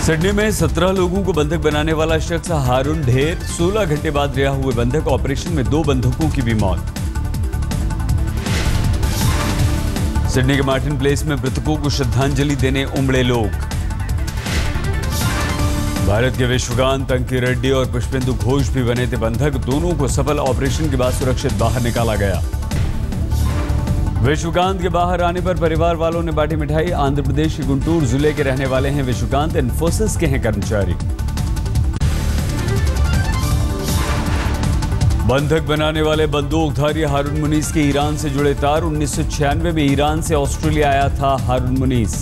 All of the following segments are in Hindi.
सिडनी में 17 लोगों को बंधक बनाने वाला शख्स हारून ढेर 16 घंटे बाद रिहा हुए बंधक। ऑपरेशन में 2 बंधकों की भी मौत। सिडनी के मार्टिन प्लेस में मृतकों को श्रद्धांजलि देने उमड़े लोग। भारत के विश्वगांत अंकित रेड्डी और पुष्पेंदु घोष भी बने थे बंधक। दोनों को सफल ऑपरेशन के बाद सुरक्षित बाहर निकाला गया। विश्वगांत के बाहर आने पर परिवार वालों ने बांटी मिठाई। आंध्र प्रदेश के गुंटूर जिले के रहने वाले हैं विश्वगांत। इन्फोसिस के हैं कर्मचारी। बंधक बनाने वाले बंदूकधारी हारून मुनीस के ईरान से जुड़े तार। 1996 में ईरान से ऑस्ट्रेलिया आया था हारून मुनीस।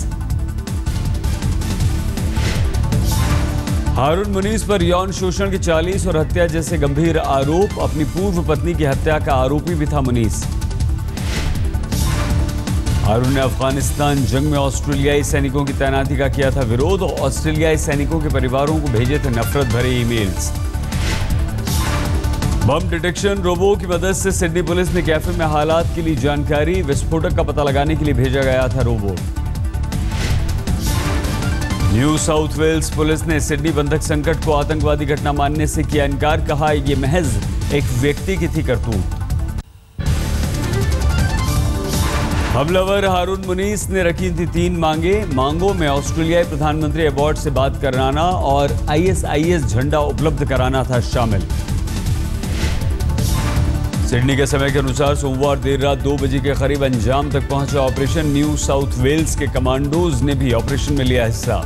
हारून मुनीस पर यौन शोषण के 40 और हत्या जैसे गंभीर आरोप। अपनी पूर्व पत्नी की हत्या का आरोपी भी था मुनीस। हारून ने अफगानिस्तान जंग में ऑस्ट्रेलियाई सैनिकों की तैनाती का किया था विरोध। ऑस्ट्रेलियाई सैनिकों के परिवारों को भेजे थे नफरत भरे ईमेल्स। बम डिटेक्शन रोबो की मदद से सिडनी पुलिस ने कैफे में हालात के लिए जानकारी। विस्फोटक का पता लगाने के लिए भेजा गया था robot. New South Wales police ने सिडनी बंधक संकट को आतंकवादी घटना मानने से किया इनकार। कहा ये महज एक व्यक्ति की थी करतूत। हमलावर हारून मुनीस ने रखी थी 3 मांगों में ऑस्ट्रेलियाई प्रधानमंत्री अवार्ड से बात कराना और ISIS झंडा उपलब्ध कराना था शामिल। सिडनी के समय के अनुसार सोमवार देर रात 2 बजे के करीब अंजाम तक पहुंचा ऑपरेशन। न्यू साउथ वेल्स के कमांडोज ने भी ऑपरेशन में लिया हिस्सा।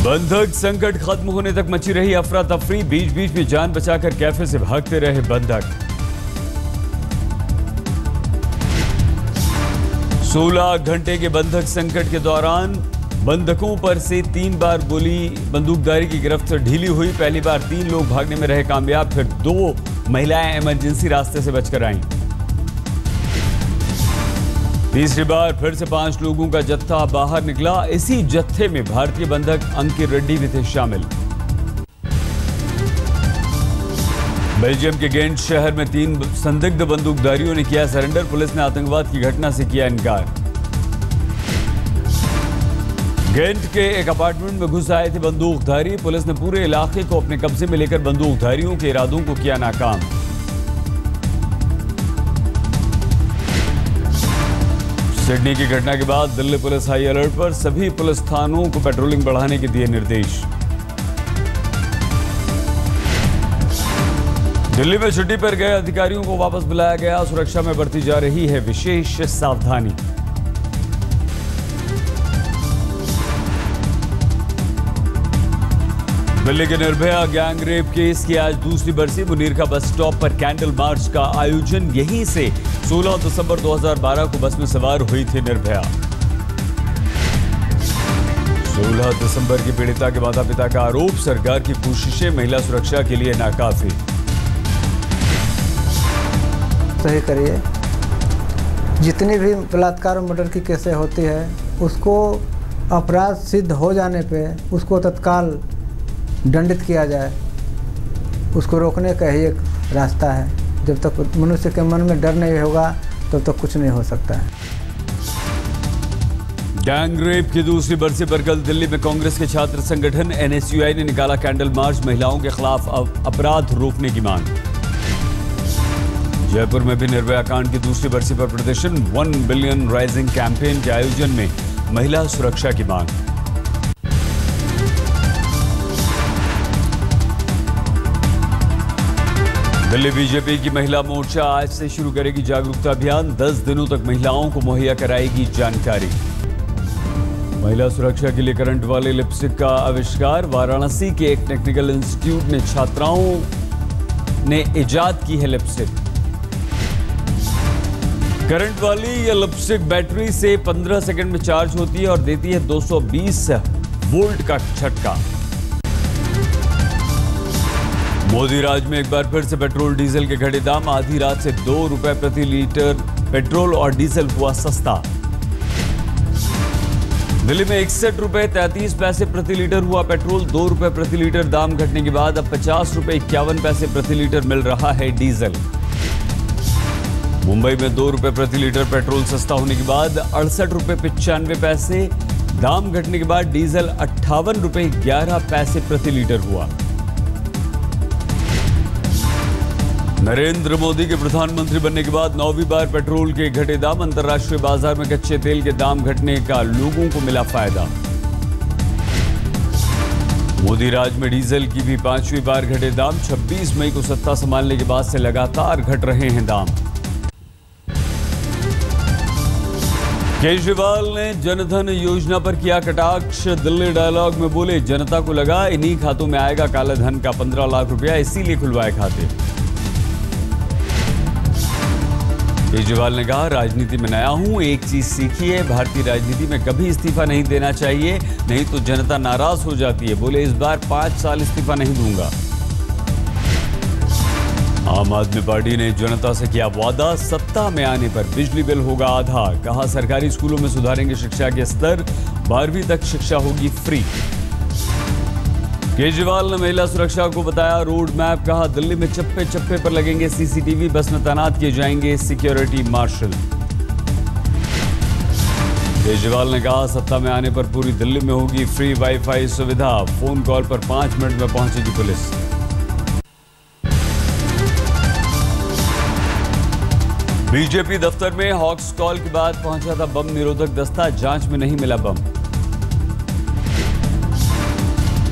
बंधक संकट खत्म होने तक मची रही अफरा तफरी। बीच बीच में जान बचाकर कैफे से भागते रहे बंधक। 16 घंटे के बंधक संकट के दौरान बंधकों पर से 3 बार गोली बंदूकधारी की गिरफ्त ढीली हुई। पहली बार 3 लोग भागने में रहे कामयाब, फिर 2 महिलाएं इमरजेंसी रास्ते से बचकर आईं। तीसरी बार फिर से 5 लोगों का जत्था बाहर निकला। इसी जत्थे में भारतीय बंधक अंकित रेड्डी भी थे शामिल। बेल्जियम के गेंट शहर में 3 संदिग्ध बंदूकधारियों ने किया सरेंडर। पुलिस ने आतंकवाद की घटना से किया इनकार। गेंट के एक अपार्टमेंट में घुस आए थे बंदूकधारी। पुलिस ने पूरे इलाके को अपने कब्जे में लेकर बंदूकधारियों के इरादों को किया नाकाम। सिडनी की घटना के बाद दिल्ली पुलिस हाई अलर्ट पर। सभी पुलिस थानों को पेट्रोलिंग बढ़ाने के दिए निर्देश। दिल्ली में छुट्टी पर गए अधिकारियों को वापस बुलाया गया। सुरक्षा में बरती जा रही है विशेष सावधानी। दिल्ली के निर्भया गैंग रेप केस की आज दूसरी बरसी। मुनीर का बस स्टॉप पर कैंडल मार्च का आयोजन। यहीं से 16 दिसंबर 2012 को बस में सवार हुई थी निर्भया। 16 दिसंबर की पीड़िता के माता पिता का आरोप। सरकार की कोशिशें महिला सुरक्षा के लिए नाकाफी। सही करिए। जितनी भी बलात्कार और मर्डर की केसें होती है उसको अपराध सिद्ध हो जाने पे उसको तत्काल दंडित किया जाए। उसको रोकने का ही एक रास्ता है। जब तक मनुष्य के मन में डर नहीं होगा तब तक कुछ नहीं हो सकता है। गैंग रेप की दूसरी बरसी पर कल दिल्ली में कांग्रेस के छात्र संगठन NSUI ने निकाला कैंडल मार्च। महिलाओं के खिलाफ अपराध रोकने की मांग। जयपुर में भी निर्भया कांड की दूसरी बरसी पर प्रदर्शन। 1 बिलियन राइजिंग कैंपेन के आयोजन में महिला सुरक्षा की मांग। दिल्ली बीजेपी की महिला मोर्चा आज से शुरू करेगी जागरूकता अभियान। 10 दिनों तक महिलाओं को मुहैया कराएगी जानकारी। महिला सुरक्षा के लिए करंट वाले लिपस्टिक का आविष्कार। वाराणसी के एक टेक्निकल इंस्टीट्यूट ने छात्राओं ने इजाद की है लिपस्टिक। करंट वाली यह लिपस्टिक बैटरी से 15 सेकंड में चार्ज होती है और देती है 220 वोल्ट का झटका। मोदी राज में एक बार फिर से पेट्रोल डीजल के घटे दाम। आधी रात से 2 रुपए प्रति लीटर पेट्रोल और डीजल हुआ सस्ता। दिल्ली में 61 रुपए 33 पैसे प्रति लीटर हुआ पेट्रोल। 2 रुपए प्रति लीटर दाम घटने के बाद अब 50 रुपए 51 पैसे प्रति लीटर मिल रहा है डीजल। मुंबई में 2 रुपए प्रति लीटर पेट्रोल सस्ता होने के बाद 68 रुपए 95 पैसे दाम घटने के बाद डीजल 58 रुपए 11 पैसे प्रति लीटर हुआ। नरेंद्र मोदी के प्रधानमंत्री बनने के बाद 9वीं बार पेट्रोल के घटे दाम। अंतर्राष्ट्रीय बाजार में कच्चे तेल के दाम घटने का लोगों को मिला फायदा। मोदी राज में डीजल की भी 5वीं बार घटे दाम। 26 मई को सत्ता संभालने के बाद से लगातार घट रहे हैं दाम। केजरीवाल ने जनधन योजना पर किया कटाक्ष। दिल्ली डायलॉग में बोले, जनता को लगा इन्हीं खातों में आएगा काले धन का 15 लाख रुपया, इसीलिए खुलवाए खाते। केजरीवाल ने कहा, राजनीति में नया हूं, एक चीज सीखी है, भारतीय राजनीति में कभी इस्तीफा नहीं देना चाहिए, नहीं तो जनता नाराज हो जाती है। बोले, इस बार 5 साल इस्तीफा नहीं दूंगा। आम आदमी पार्टी ने जनता से किया वादा, सत्ता में आने पर बिजली बिल होगा आधा। कहा, सरकारी स्कूलों में सुधारेंगे शिक्षा के स्तर, 12वीं तक शिक्षा होगी फ्री। केजरीवाल ने महिला सुरक्षा को बताया रोड मैप। कहा, दिल्ली में चप्पे चप्पे पर लगेंगे सीसीटीवी, बस में तैनात किए जाएंगे सिक्योरिटी मार्शल। केजरीवाल ने कहा, सत्ता में आने पर पूरी दिल्ली में होगी फ्री वाईफाई सुविधा, फोन कॉल पर 5 मिनट में पहुंचेगी पुलिस। बीजेपी दफ्तर में हॉक्स कॉल के बाद पहुंचा था बम निरोधक दस्ता, जांच में नहीं मिला बम।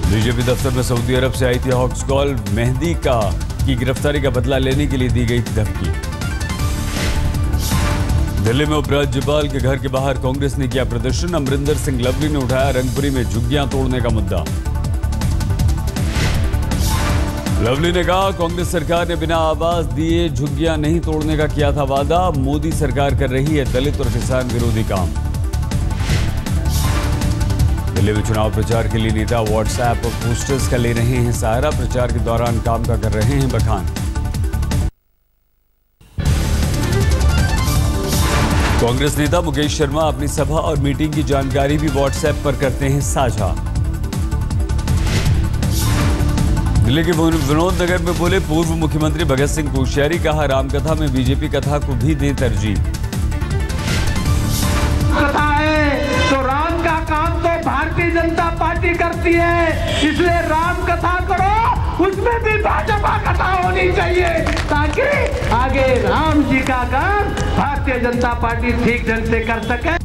बीजेपी दफ्तर में सऊदी अरब से आई थी हॉक्स कॉल। मेहदी की गिरफ्तारी का बदला लेने के लिए दी गई थी धमकी। दिल्ली में उपराज्यपाल के घर के बाहर कांग्रेस ने किया प्रदर्शन। अमरिंदर सिंह लवली ने उठाया रंगपुरी में झुग्गियां तोड़ने का मुद्दा। लवली ने कहा, कांग्रेस सरकार ने बिना आवाज दिए झुग्गियां नहीं तोड़ने का किया था वादा। मोदी सरकार कर रही है दलित और किसान विरोधी काम। दिल्ली में चुनाव प्रचार के लिए नेता व्हाट्सएप और पोस्टर्स का ले रहे हैं सहारा। प्रचार के दौरान काम का कर रहे हैं बखान। कांग्रेस नेता मुकेश शर्मा अपनी सभा और मीटिंग की जानकारी भी व्हाट्सएप पर करते हैं साझा। दिल्ली के विनोद नगर में बोले पूर्व मुख्यमंत्री भगत सिंह कोश्यारी। कहा, रामकथा में बीजेपी कथा को भी दे तरजीह। कथा है तो राम का काम तो भारतीय जनता पार्टी करती है, इसलिए राम कथा करो, उसमें भी भाजपा कथा होनी चाहिए, ताकि आगे राम जी का काम भारतीय जनता पार्टी ठीक ढंग से कर सके।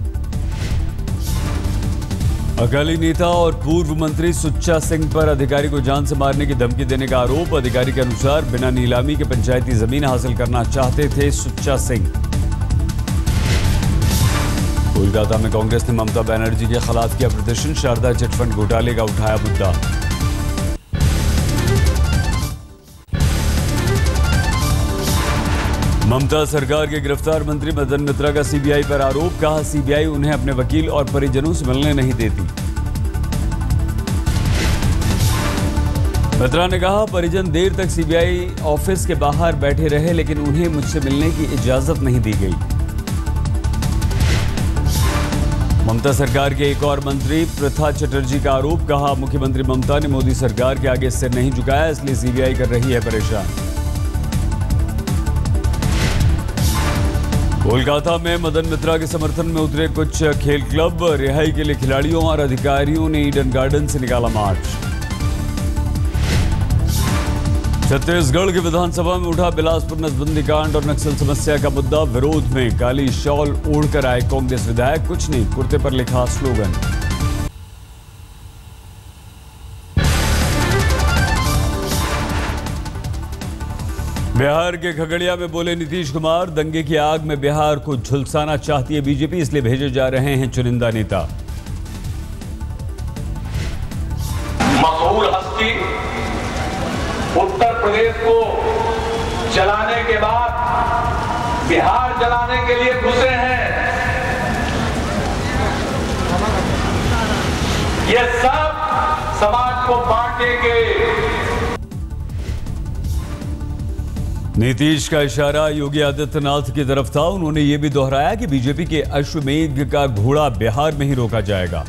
अकाली नेता और पूर्व मंत्री सुच्चा सिंह पर अधिकारी को जान से मारने की धमकी देने का आरोप। अधिकारी के अनुसार बिना नीलामी के पंचायती जमीन हासिल करना चाहते थे सुच्चा सिंह। कोलकाता में कांग्रेस ने ममता बनर्जी के खिलाफ किया प्रदर्शन। शारदा चिटफंड घोटाले का उठाया मुद्दा। ममता सरकार के गिरफ्तार मंत्री मदन मित्रा का सीबीआई पर आरोप। कहा, सीबीआई उन्हें अपने वकील और परिजनों से मिलने नहीं देती। मित्रा ने कहा, परिजन देर तक सीबीआई ऑफिस के बाहर बैठे रहे, लेकिन उन्हें मुझसे मिलने की इजाजत नहीं दी गई। ममता सरकार के एक और मंत्री प्रथा चटर्जी का आरोप। कहा, मुख्यमंत्री ममता ने मोदी सरकार के आगे सिर नहीं झुकाया, इसलिए सीबीआई कर रही है परेशान। कोलकाता में मदन मित्रा के समर्थन में उतरे कुछ खेल क्लब। रिहाई के लिए खिलाड़ियों और अधिकारियों ने ईडन गार्डन से निकाला मार्च। छत्तीसगढ़ की विधानसभा में उठा बिलासपुर नसबंदी कांड और नक्सल समस्या का मुद्दा। विरोध में काली शॉल ओढ़कर आए कांग्रेस विधायक। कुछ नहीं, कुर्ते पर लिखा स्लोगन। बिहार के खगड़िया में बोले नीतीश कुमार, दंगे की आग में बिहार को झुलसाना चाहती है बीजेपी, इसलिए भेजे जा रहे हैं चुनिंदा नेता। मशहूर हस्ती उत्तर प्रदेश को जलाने के बाद बिहार जलाने के लिए घुसे हैं। ये सब समाज को बांटेंगे। नीतीश का इशारा योगी आदित्यनाथ की तरफ था। उन्होंने यह भी दोहराया कि बीजेपी के अश्वमेध का घोड़ा बिहार में ही रोका जाएगा।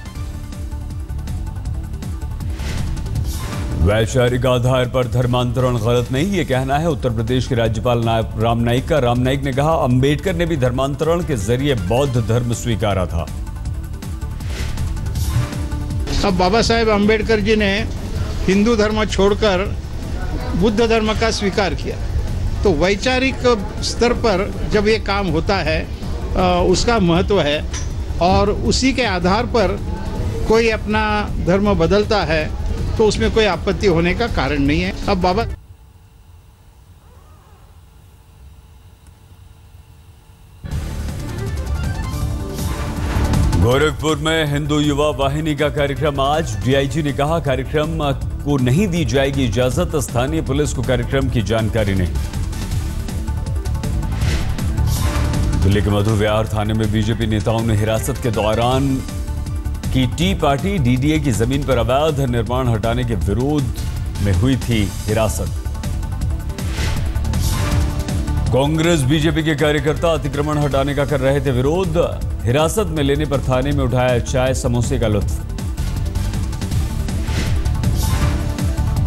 वैचारिक आधार पर धर्मांतरण गलत नहीं, ये कहना है उत्तर प्रदेश के राज्यपाल राम नाईक का। राम नाईक ने कहा, अंबेडकर ने भी धर्मांतरण के जरिए बौद्ध धर्म स्वीकारा था। अब बाबा साहेब अम्बेडकर जी ने हिंदू धर्म छोड़कर बुद्ध धर्म का स्वीकार किया, तो वैचारिक स्तर पर जब ये काम होता है उसका महत्व है, और उसी के आधार पर कोई अपना धर्म बदलता है तो उसमें कोई आपत्ति होने का कारण नहीं है। अब बाबा गोरखपुर में हिंदू युवा वाहिनी का कार्यक्रम आज। डीआईजी ने कहा कार्यक्रम को नहीं दी जाएगी इजाजत, स्थानीय पुलिस को कार्यक्रम की जानकारी नहीं। दिल्ली के मधु विहार थाने में बीजेपी नेताओं ने हिरासत के दौरान की टी पार्टी। डीडीए की जमीन पर अवैध निर्माण हटाने के विरोध में हुई थी हिरासत। कांग्रेस बीजेपी के कार्यकर्ता अतिक्रमण हटाने का कर रहे थे विरोध। हिरासत में लेने पर थाने में उठाया चाय समोसे का लुत्फ।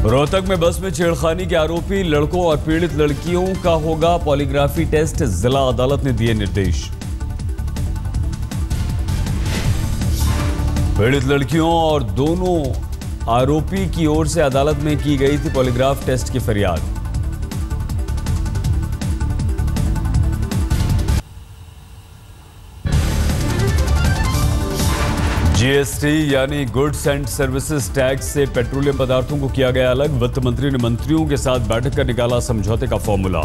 रोहतक में बस में छेड़खानी के आरोपी लड़कों और पीड़ित लड़कियों का होगा पॉलीग्राफी टेस्ट, जिला अदालत ने दिए निर्देश। पीड़ित लड़कियों और दोनों आरोपी की ओर से अदालत में की गई थी पॉलीग्राफ टेस्ट की फरियाद। जीएसटी यानी गुड्स एंड सर्विसेज टैक्स से पेट्रोलियम पदार्थों को किया गया अलग। वित्त मंत्री ने मंत्रियों के साथ बैठक कर निकाला समझौते का फॉर्मूला।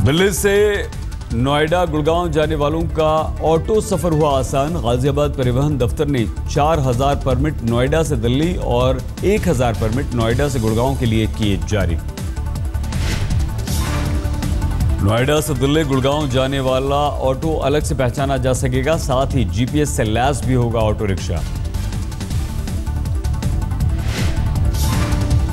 दिल्ली से नोएडा गुड़गांव जाने वालों का ऑटो सफर हुआ आसान। गाजियाबाद परिवहन दफ्तर ने 4000 परमिट नोएडा से दिल्ली और 1000 परमिट नोएडा से गुड़गांव के लिए किए जारी। नोएडा से दिल्ली गुड़गांव जाने वाला ऑटो अलग से पहचाना जा सकेगा, साथ ही जीपीएस से लैस भी होगा ऑटो रिक्शा।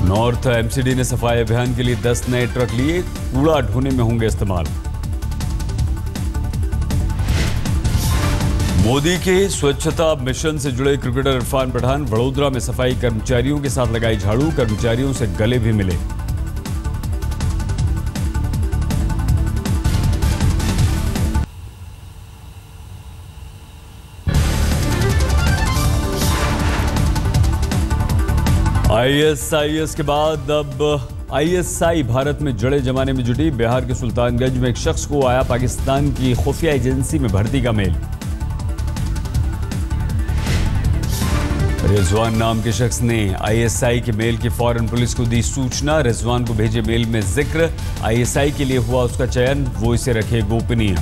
नॉर्थ एमसीडी ने सफाई अभियान के लिए 10 नए ट्रक लिए, कूड़ा ढोने में होंगे इस्तेमाल। मोदी के स्वच्छता मिशन से जुड़े क्रिकेटर इरफान पठान वडोदरा में सफाई कर्मचारियों के साथ लगाई झाड़ू, कर्मचारियों से गले भी मिले। आईएसआईएस के बाद अब आईएसआई भारत में जड़े जमाने में जुटी। बिहार के सुल्तानगंज में एक शख्स को आया पाकिस्तान की खुफिया एजेंसी में भर्ती का मेल। रिजवान नाम के शख्स ने आईएसआई के मेल की फौरन पुलिस को दी सूचना। रिजवान को भेजे मेल में जिक्र आईएसआई के लिए हुआ उसका चयन, वो इसे रखे गोपनीय।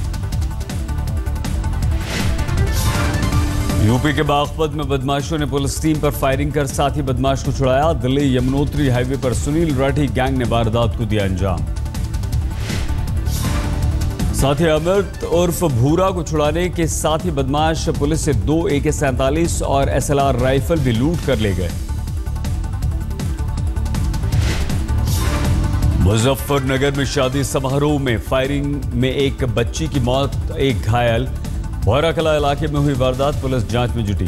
यूपी के बागपत में बदमाशों ने पुलिस टीम पर फायरिंग कर साथी बदमाश को छुड़ाया। दिल्ली यमुनोत्री हाईवे पर सुनील राठी गैंग ने वारदात को दिया अंजाम। साथी अमृत उर्फ भूरा को छुड़ाने के साथ ही बदमाश पुलिस से 2 AK-47 और SLR राइफल भी लूट कर ले गए। मुजफ्फरनगर में शादी समारोह में फायरिंग में एक बच्ची की मौत, एक घायल। भौराकला इलाके में हुई वारदात, पुलिस जांच में जुटी।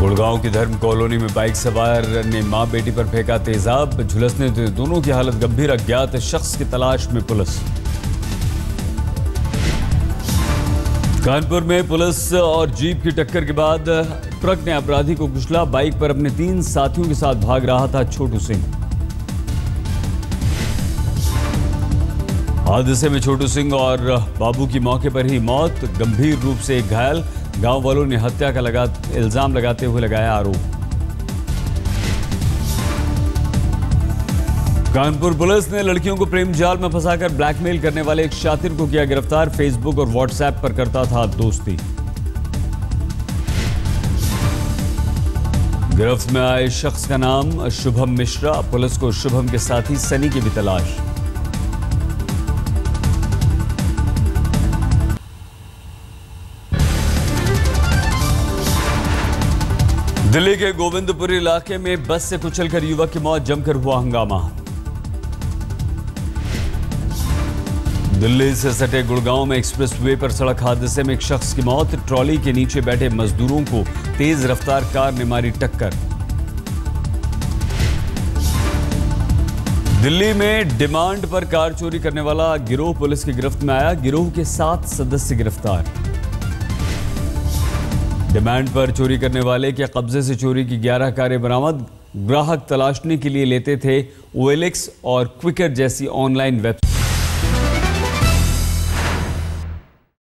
गुड़गांव की धर्म कॉलोनी में बाइक सवार ने मां बेटी पर फेंका तेजाब, झुलसने दोनों की हालत गंभीर। अज्ञात शख्स की तलाश में पुलिस। कानपुर में पुलिस और जीप की टक्कर के बाद ट्रक ने अपराधी को कुचला। बाइक पर अपने 3 साथियों के साथ भाग रहा था छोटू सिंह। हादसे में छोटू सिंह और बाबू की मौके पर ही मौत, गंभीर रूप से एक घायल। गांव वालों ने हत्या का इल्जाम लगाते हुए लगाया आरोप। कानपुर पुलिस ने लड़कियों को प्रेम जाल में फंसाकर ब्लैकमेल करने वाले एक शातिर को किया गिरफ्तार। फेसबुक और व्हाट्सएप पर करता था दोस्ती। गिरफ्त में आए शख्स का नाम शुभम मिश्रा। पुलिस को शुभम के साथी सनी की भी तलाश। दिल्ली के गोविंदपुरी इलाके में बस से कुचलकर युवक की मौत, जमकर हुआ हंगामा। दिल्ली से सटे गुड़गांव में एक्सप्रेसवे पर सड़क हादसे में एक शख्स की मौत। ट्रॉली के नीचे बैठे मजदूरों को तेज रफ्तार कार ने मारी टक्कर। दिल्ली में डिमांड पर कार चोरी करने वाला गिरोह पुलिस की गिरफ्त में आया। गिरोह के 7 सदस्य गिरफ्तार। डिमांड पर चोरी करने वाले के कब्जे से चोरी की 11 कारें बरामद। ग्राहक तलाशने के लिए लेते थे OLX और क्विकर जैसी ऑनलाइन वेबसाइट।